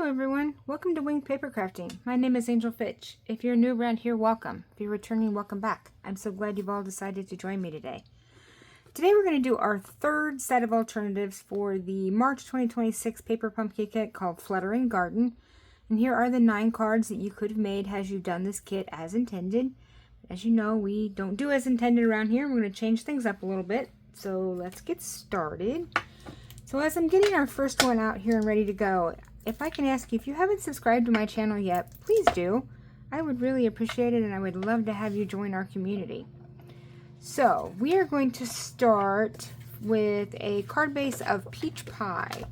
everyone, welcome to Winged Paper Crafting. My name is Angel Fitch. If you're new around here, welcome. If you're returning, welcome back. I'm so glad you've all decided to join me today. Today we're going to do our third set of alternatives for the March 2026 paper pumpkin kit called Fluttering Garden. And here are the 9 cards that you could have made had you done this kit as intended. As you know, we don't do as intended around here. We're going to change things up a little bit. So let's get started. So as I'm getting our first one out here and ready to go, if I can ask you, if you haven't subscribed to my channel yet, please do. I would really appreciate it, and I would love to have you join our community. So we are going to start with a card base of Peach Pie.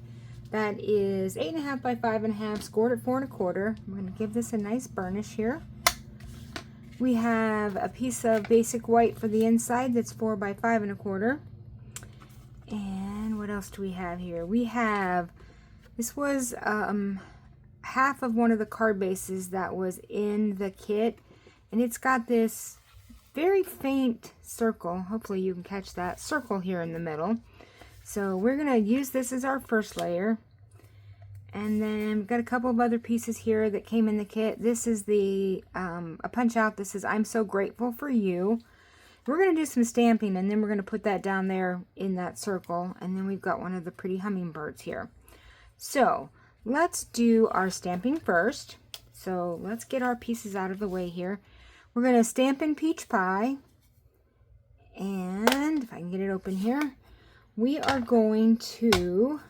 That is 8.5 by 5.5, scored at 4 1/4. I'm going to give this a nice burnish here. We have a piece of basic white for the inside that's 4 by 5 1/4. And what else do we have here? We have, this was half of one of the card bases that was in the kit, and it's got this very faint circle. Hopefully you can catch that circle here in the middle. So we're going to use this as our first layer. And then we've got a couple of other pieces here that came in the kit. This is the a punch out. This is I'm so grateful for you. We're going to do some stamping, and then we're going to put that down there in that circle. And then we've got one of the pretty hummingbirds here. So let's do our stamping first. So let's get our pieces out of the way here. We're going to stamp in Peach Pie. And if I can get it open here, we are going to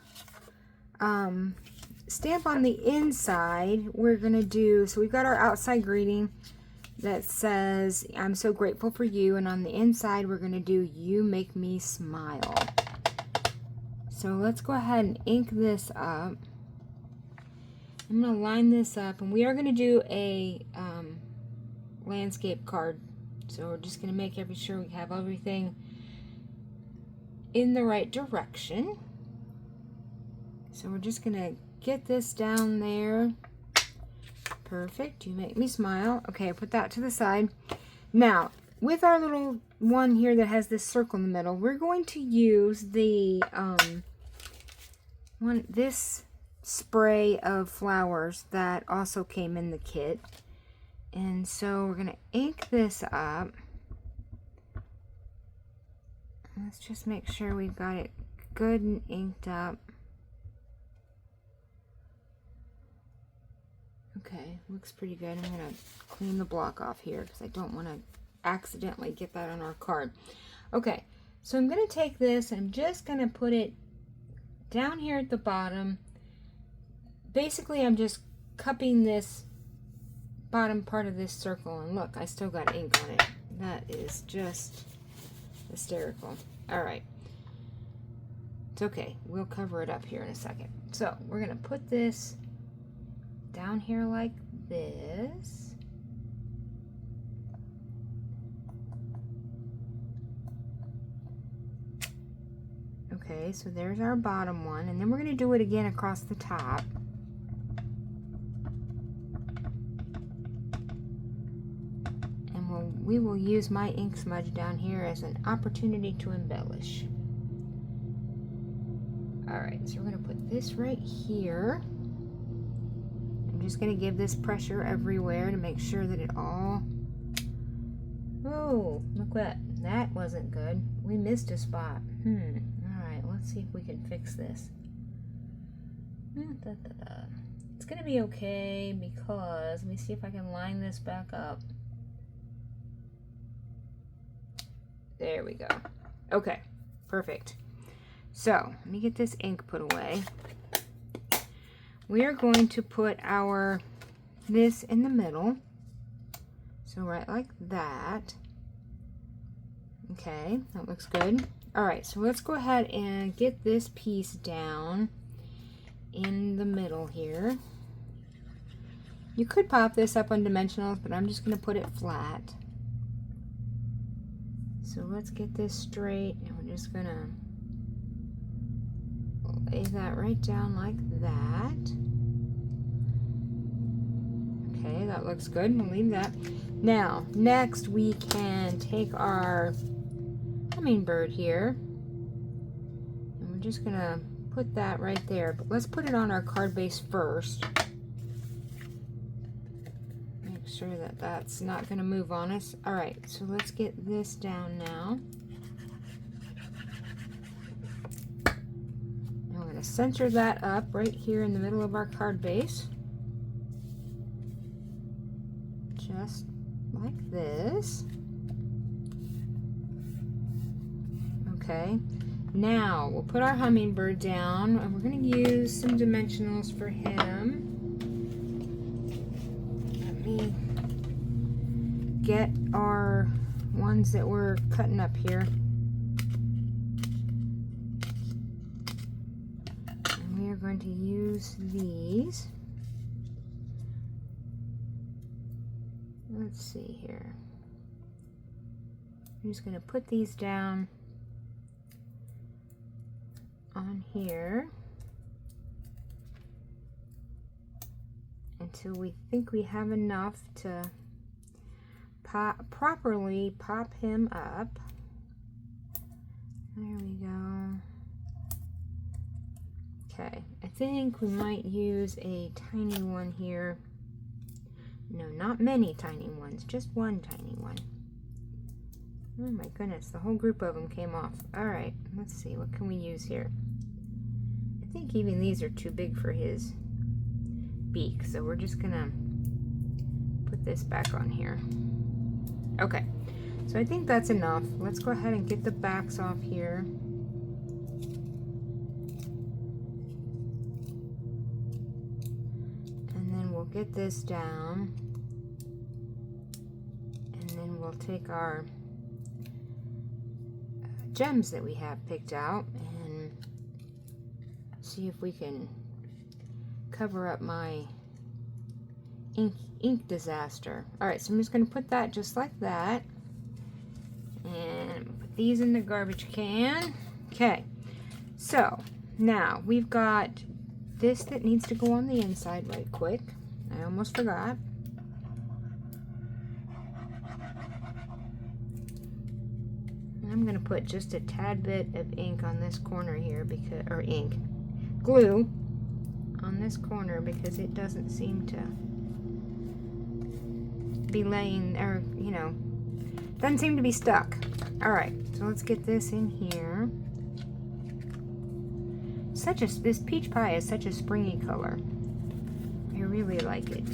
stamp on the inside. We're going to do, so we've got our outside greeting that says, I'm so grateful for you. And on the inside, we're going to do, you make me smile. So let's go ahead and ink this up. I'm going to line this up, and we are going to do a landscape card. So we're just going to make sure we have everything in the right direction. So we're just going to get this down there. Perfect. You make me smile. Okay, put that to the side. Now, with our little one here that has this circle in the middle, we're going to use the this spray of flowers that also came in the kit. And so we're going to ink this up. Let's just make sure we've got it good and inked up. Okay, looks pretty good. I'm going to clean the block off here because I don't want to accidentally get that on our card. Okay, so I'm going to take this and I'm just going to put it down here at the bottom. Basically, I'm just cupping this bottom part of this circle, and look, I still got ink on it. That is just hysterical. All right, it's okay. We'll cover it up here in a second. So we're going to put this down here like this. Okay, so there's our bottom one, and then we're going to do it again across the top. And we will use my ink smudge down here as an opportunity to embellish. Alright, so we're going to put this right here. I'm just going to give this pressure everywhere to make sure that it all... Oh, look what, that wasn't good. We missed a spot. Alright, let's see if we can fix this. It's going to be okay because, let me see if I can line this back up. There we go. Okay, perfect. So, let me get this ink put away. We are going to put this in the middle. So right like that. Okay, that looks good. Alright, so let's go ahead and get this piece down in the middle here. You could pop this up on dimensionals, but I'm just going to put it flat. So let's get this straight, and we're just going to lay that right down like that. Okay, that looks good. We'll leave that. Now, next we can take our hummingbird here, and we're just going to put that right there. But let's put it on our card base first. sure that that's not going to move on us. All right, so let's get this down now. And we're going to center that up right here in the middle of our card base. Just like this. Okay, now we'll put our hummingbird down, and we're going to use some dimensionals for him. Let me get our ones that we're cutting up here. And we are going to use these. Let's see here. I'm just going to put these down on here until we think we have enough to properly pop him up. There we go. Okay, I think we might use a tiny one here. No, not many tiny ones, just one tiny one. Oh my goodness, the whole group of them came off. All right, let's see, what can we use here? I think even these are too big for his beak, so we're just gonna put this back on here. Okay, so I think that's enough. Let's go ahead and get the backs off here. And then we'll get this down. And then we'll take our gems that we have picked out and see if we can cover up my ink disaster. All right, so I'm just going to put that just like that, and put these in the garbage can. Okay, so now we've got this that needs to go on the inside right quick. I almost forgot. I'm going to put just a tad bit of ink on this corner here, because, or glue on this corner, because it doesn't seem to be laying, or you know, doesn't seem to be stuck. All right, so let's get this in here. This peach pie is such a springy color. I really like it.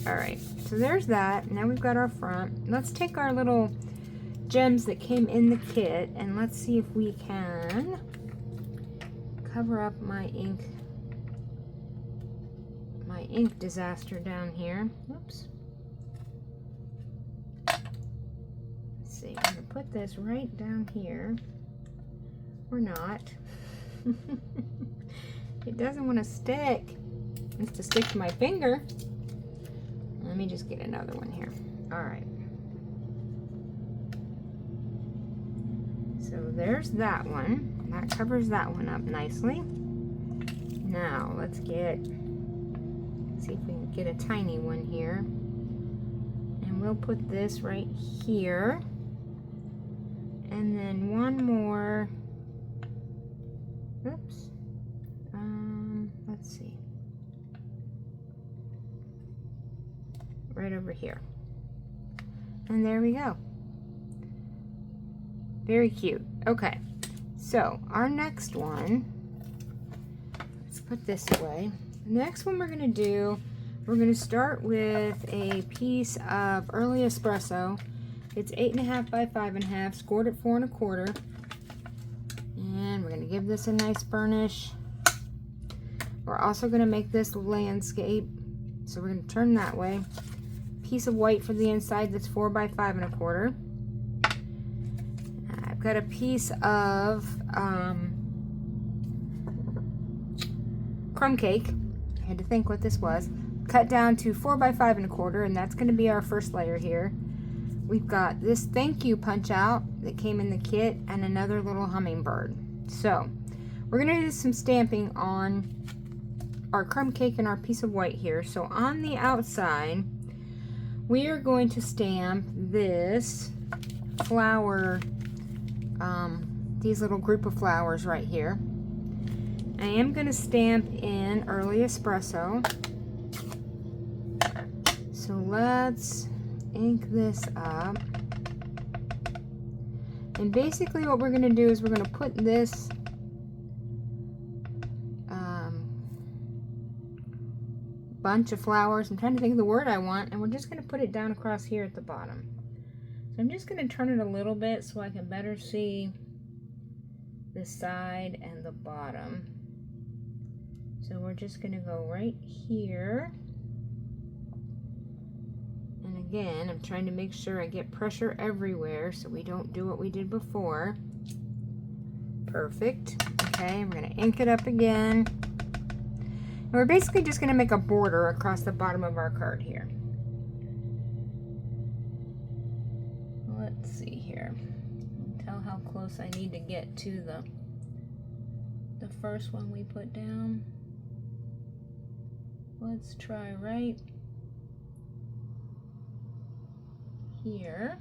All right, so there's that. Now we've got our front. Let's take our little gems that came in the kit, and let's see if we can cover up my ink disaster down here. Oops. Let's see, I'm gonna put this right down here. Or not. It doesn't want to stick. It wants to stick to my finger. Let me just get another one here. All right. So there's that one. That covers that one up nicely. Now let's see if we can get a tiny one here. And we'll put this right here. And then one more. Oops. Let's see. Right over here. And there we go. Very cute. Okay. So our next one, let's put this away. The next one we're going to do, we're going to start with a piece of early espresso. It's 8.5 by 5.5, scored at 4 1/4. And we're going to give this a nice burnish. We're also going to make this landscape. So we're going to turn that way. Piece of white for the inside that's 4 by 5 1/4. I've got a piece of crumb cake. I had to think what this was. Cut down to 4 by 5 1/4, and that's going to be our first layer here. We've got this thank you punch out that came in the kit and another little hummingbird. So we're going to do some stamping on our crumb cake and our piece of white here. So on the outside, we are going to stamp this flower, these little group of flowers right here. I am going to stamp in early espresso. So let's ink this up. And basically what we're going to do is we're going to put this bunch of flowers, I'm trying to think of the word I want, and we're just going to put it down across here at the bottom. So I'm just going to turn it a little bit so I can better see the side and the bottom. So we're just going to go right here. And again, I'm trying to make sure I get pressure everywhere so we don't do what we did before. Perfect. Okay, we're going to ink it up again. And we're basically just going to make a border across the bottom of our card here. Let's see here. Tell how close I need to get to the first one we put down. Let's try right here.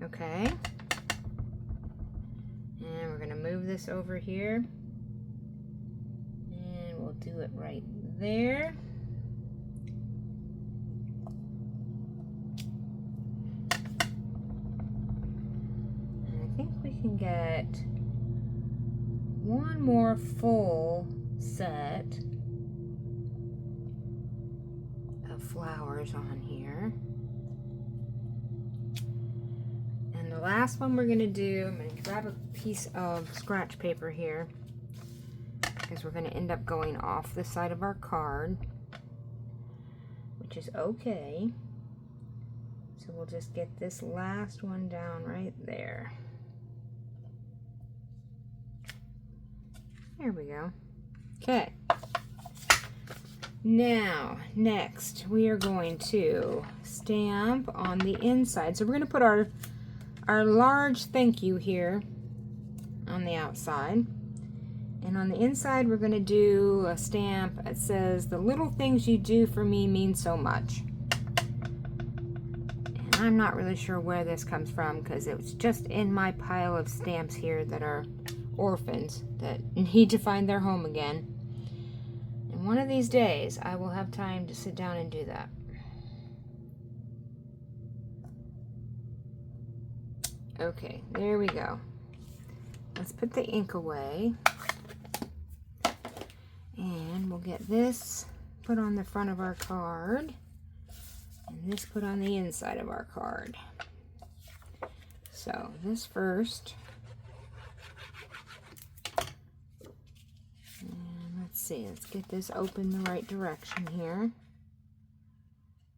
Okay. And we're going to move this over here. And we'll do it right there. And I think we can get one more full set of flowers on here. And the last one we're going to do, I'm going to grab a piece of scratch paper here because we're going to end up going off the side of our card, which is okay. So we'll just get this last one down right there. There we go. Okay. Now, next, we are going to stamp on the inside. So we're going to put our large thank you here on the outside. And on the inside, we're going to do a stamp that says, "The little things you do for me mean so much." And I'm not really sure where this comes from because it was just in my pile of stamps here that are orphans that need to find their home again. And one of these days, I will have time to sit down and do that. Okay, there we go. Let's put the ink away. And we'll get this put on the front of our card. And this put on the inside of our card. So, this first. And let's see, let's get this open the right direction here. I'm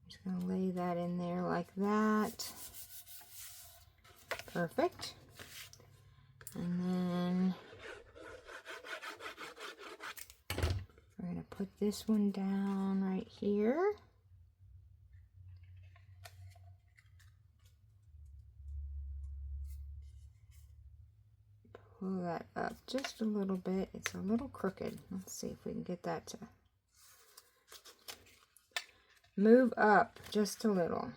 just going to lay that in there like that. Perfect. And then we're going to put this one down right here. Pull that up just a little bit. It's a little crooked. Let's see if we can get that to move up just a little.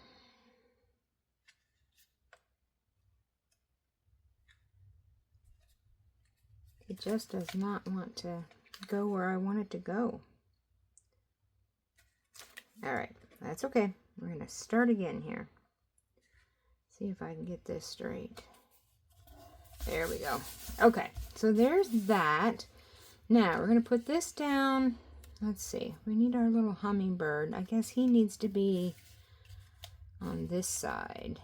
It just does not want to go where I want it to go. Alright, that's okay. We're going to start again here. See if I can get this straight. There we go. Okay, so there's that. Now, we're going to put this down. Let's see. We need our little hummingbird. I guess he needs to be on this side.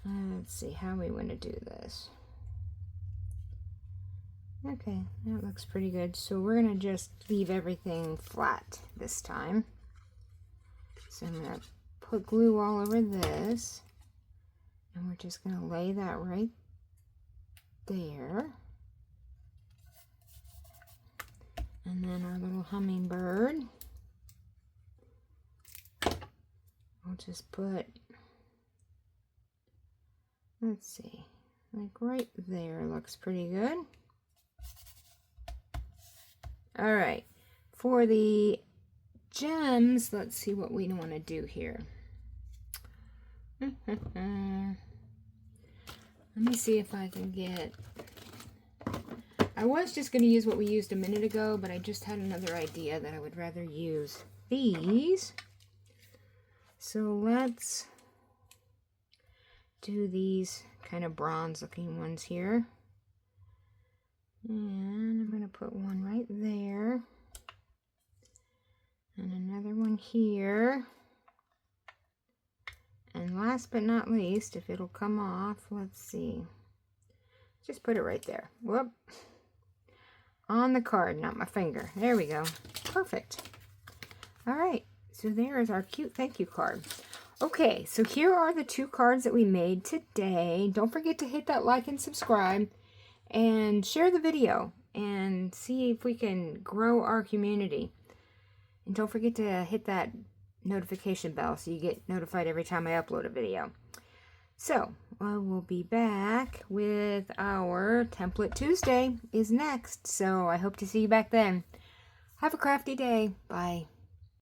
Let's see how we want to do this. Okay, that looks pretty good. So we're going to just leave everything flat this time. So I'm going to put glue all over this. And we're just going to lay that right there. And then our little hummingbird. We'll just put, let's see, like right there looks pretty good. All right, for the gems, let's see what we want to do here. Let me see if I can get I was just going to use what we used a minute ago, but I just had another idea that I would rather use these. So let's do these kind of bronze looking ones here. And I'm going to put one right there. And another one here. And last but not least, if it'll come off, let's see. Just put it right there. Whoop. On the card, not my finger. There we go. Perfect. All right. So there is our cute thank you card. Okay, so here are the 2 cards that we made today. Don't forget to hit that like and subscribe and share the video and see if we can grow our community. And don't forget to hit that notification bell so you get notified every time I upload a video. So, I will be back with our Template Tuesday is next. So, I hope to see you back then. Have a crafty day. Bye.